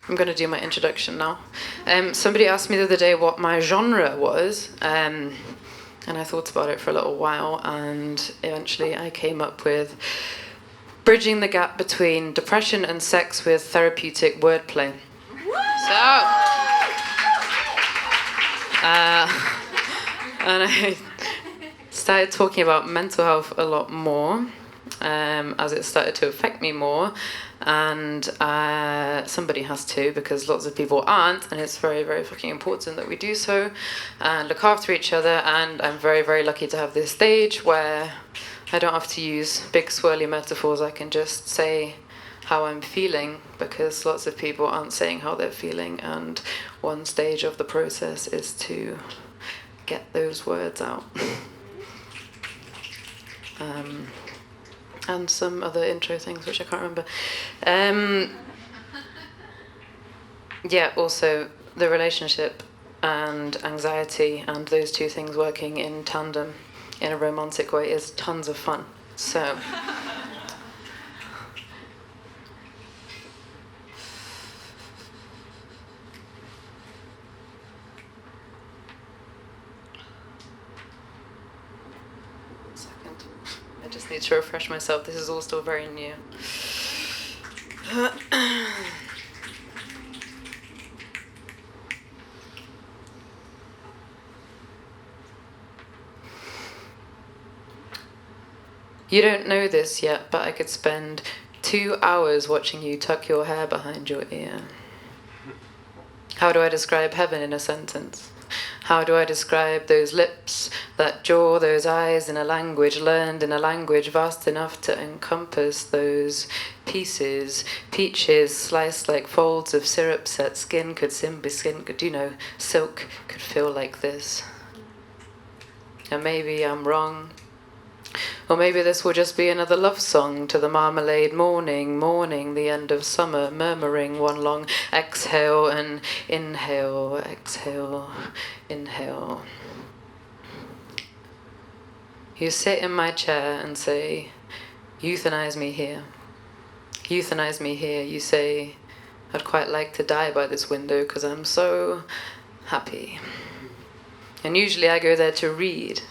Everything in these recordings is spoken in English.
I'm going to do my introduction now. Somebody asked me the other day what my genre was, and I thought about it for a little while, and eventually I came up with bridging the gap between depression and sex with therapeutic wordplay. And I started talking about mental health a lot more as it started to affect me more, and somebody has to, because lots of people aren't, and it's very, very fucking important that we do so and look after each other. And I'm very, very lucky to have this stage where I don't have to use big swirly metaphors. I can just say how I'm feeling, because lots of people aren't saying how they're feeling, and one stage of the process is to get those words out. And some other intro things which I can't remember. Also the relationship and anxiety, and those two things working in tandem in a romantic way is tons of fun. So I just need to refresh myself. This is all still very new. You don't know this yet, but I could spend 2 hours watching you tuck your hair behind your ear. How do I describe heaven in a sentence? How do I describe those lips, that jaw, those eyes, in a language learned, in a language vast enough to encompass those pieces, peaches sliced like folds of syrup set skin could be skin, could, silk could feel like this. And maybe I'm wrong. Or maybe this will just be another love song to the marmalade morning, mourning the end of summer, murmuring one long exhale and inhale, exhale, inhale. You sit in my chair and say, euthanize me here. Euthanize me here. You say, I'd quite like to die by this window because I'm so happy. And usually I go there to read.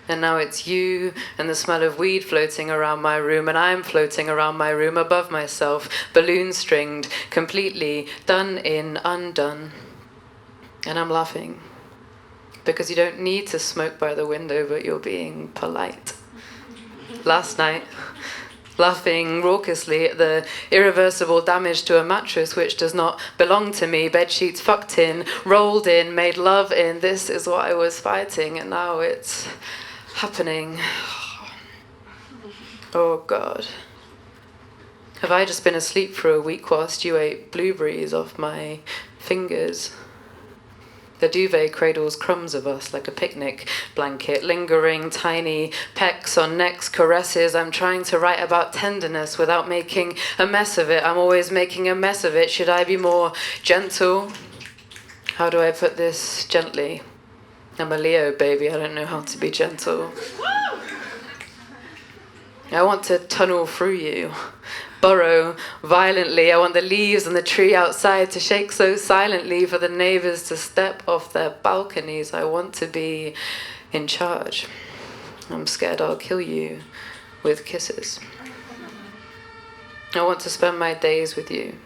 And now it's you and the smell of weed floating around my room, and I'm floating around my room above myself, balloon-stringed, completely done in, undone. And I'm laughing, because you don't need to smoke by the window, but you're being polite. Last night, laughing raucously at the irreversible damage to a mattress which does not belong to me, bedsheets fucked in, rolled in, made love in. This is what I was fighting, and now it's happening. Oh God. Have I just been asleep for a week whilst you ate blueberries off my fingers? The duvet cradles crumbs of us like a picnic blanket, lingering tiny pecks on necks, caresses. I'm trying to write about tenderness without making a mess of it. I'm always making a mess of it. Should I be more gentle? How do I put this gently? I'm a Leo, baby. I don't know how to be gentle. I want to tunnel through you, burrow violently. I want the leaves on the tree outside to shake so silently for the neighbors to step off their balconies. I want to be in charge. I'm scared I'll kill you with kisses. I want to spend my days with you.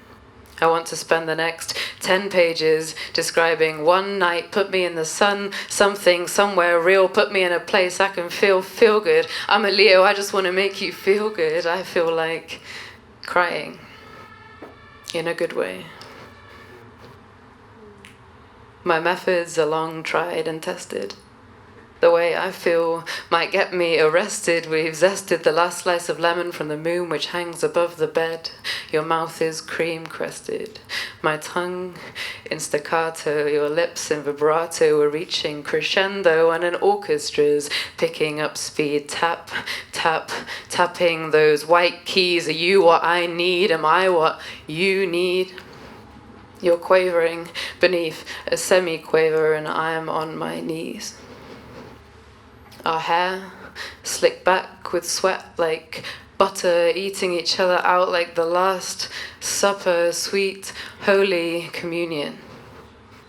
I want to spend the next 10 pages describing one night, put me in the sun, something, somewhere real, put me in a place I can feel good. I'm a Leo, I just want to make you feel good. I feel like crying in a good way. My methods are long tried and tested. The way I feel might get me arrested. We've zested the last slice of lemon from the moon which hangs above the bed. Your mouth is cream-crested. My tongue in staccato, your lips in vibrato. We're reaching crescendo and an orchestra's picking up speed. Tap, tap, tapping those white keys. Are you what I need? Am I what you need? You're quavering beneath a semi-quaver and I am on my knees. Our hair slicked back with sweat like butter, eating each other out like the Last Supper, sweet, holy communion.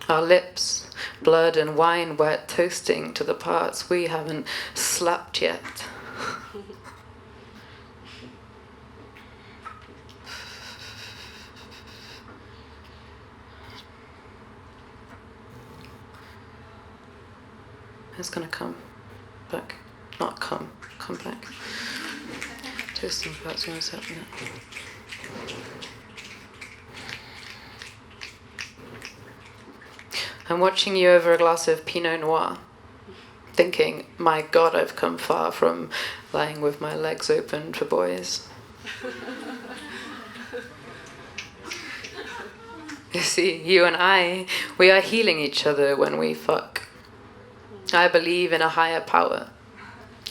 Our lips, blood and wine wet, toasting to the parts we haven't slapped yet. It's gonna come back. Not come back. Toasting parts, what's happening? I'm watching you over a glass of Pinot Noir, thinking, my God, I've come far from lying with my legs open for boys. You see, you and I, we are healing each other when we fuck. I believe in a higher power.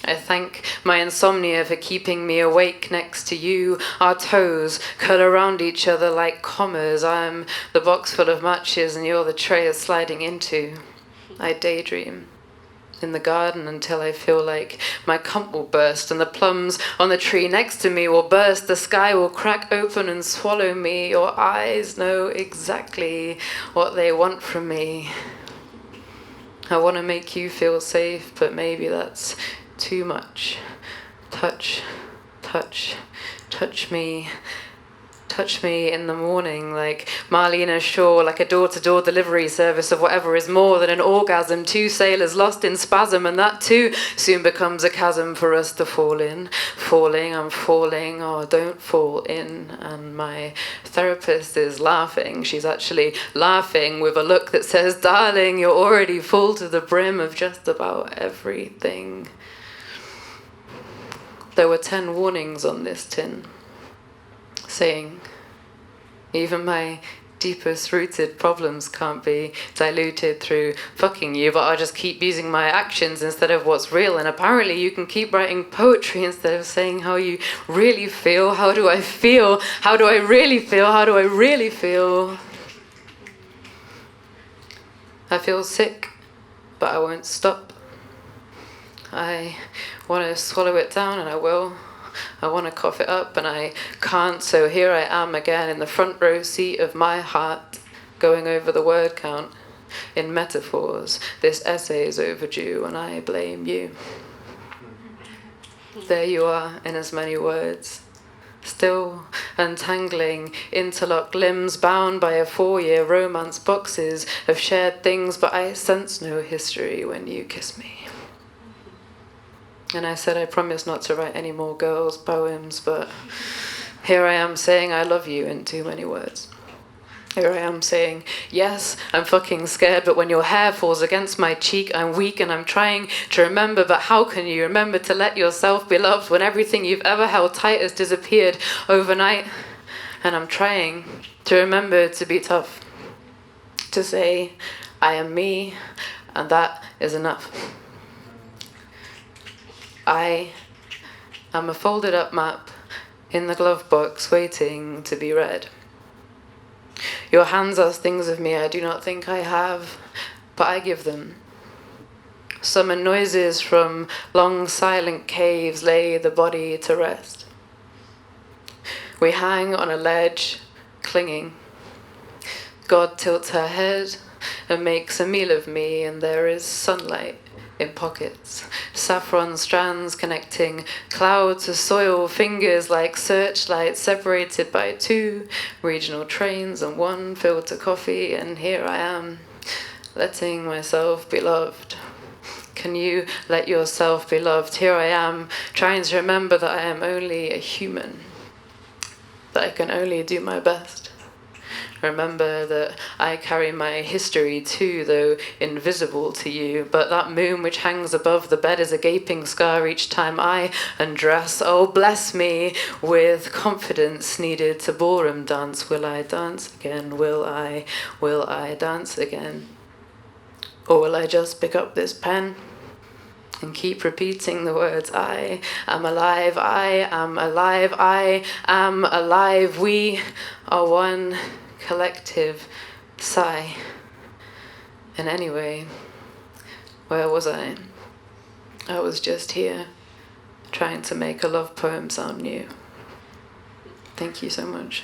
I thank my insomnia for keeping me awake next to you. Our toes curl around each other like commas. I'm the box full of matches and you're the tray it's sliding into. I daydream in the garden until I feel like my cunt will burst and the plums on the tree next to me will burst. The sky will crack open and swallow me. Your eyes know exactly what they want from me. I want to make you feel safe, but maybe that's too much. Touch me. Touch me in the morning like Marlena Shaw, like a door-to-door delivery service of whatever is more than an orgasm. Two sailors lost in spasm, and that too soon becomes a chasm for us to fall in. Falling, I'm falling, oh, don't fall in. And my therapist is laughing. She's actually laughing with a look that says, darling, you're already full to the brim of just about everything. There were 10 warnings on this tin, saying, even my deepest rooted problems can't be diluted through fucking you, but I'll just keep using my actions instead of what's real. And apparently you can keep writing poetry instead of saying how you really feel. How do I feel? How do I really feel? How do I really feel? I feel sick, but I won't stop. I want to swallow it down, and I will. I want to cough it up, and I can't, so here I am again in the front row seat of my heart, going over the word count in metaphors. This essay is overdue, and I blame you. There you are, in as many words. Still untangling interlocked limbs, bound by a 4-year romance, boxes of shared things, but I sense no history when you kiss me. And I said I promised not to write any more girls' poems, but here I am saying I love you in too many words. Here I am saying, yes, I'm fucking scared, but when your hair falls against my cheek, I'm weak and I'm trying to remember, but how can you remember to let yourself be loved when everything you've ever held tight has disappeared overnight? And I'm trying to remember to be tough, to say, I am me, and that is enough. I am a folded up map in the glove box waiting to be read. Your hands ask things of me I do not think I have, but I give them. Summon noises from long silent caves, lay the body to rest. We hang on a ledge, clinging. God tilts her head and makes a meal of me, and there is sunlight in pockets, saffron strands connecting cloud to soil, fingers like searchlights separated by 2 regional trains and 1 filter coffee, and here I am, letting myself be loved. Can you let yourself be loved? Here I am, trying to remember that I am only a human, that I can only do my best. Remember that I carry my history too, though invisible to you. But that moon which hangs above the bed is a gaping scar each time I undress. Oh, bless me with confidence needed to ballroom dance. Will I dance again? Will I dance again? Or will I just pick up this pen and keep repeating the words, I am alive, I am alive, I am alive. We are one collective sigh. And anyway, where was I? I was just here, trying to make a love poem sound new. Thank you so much.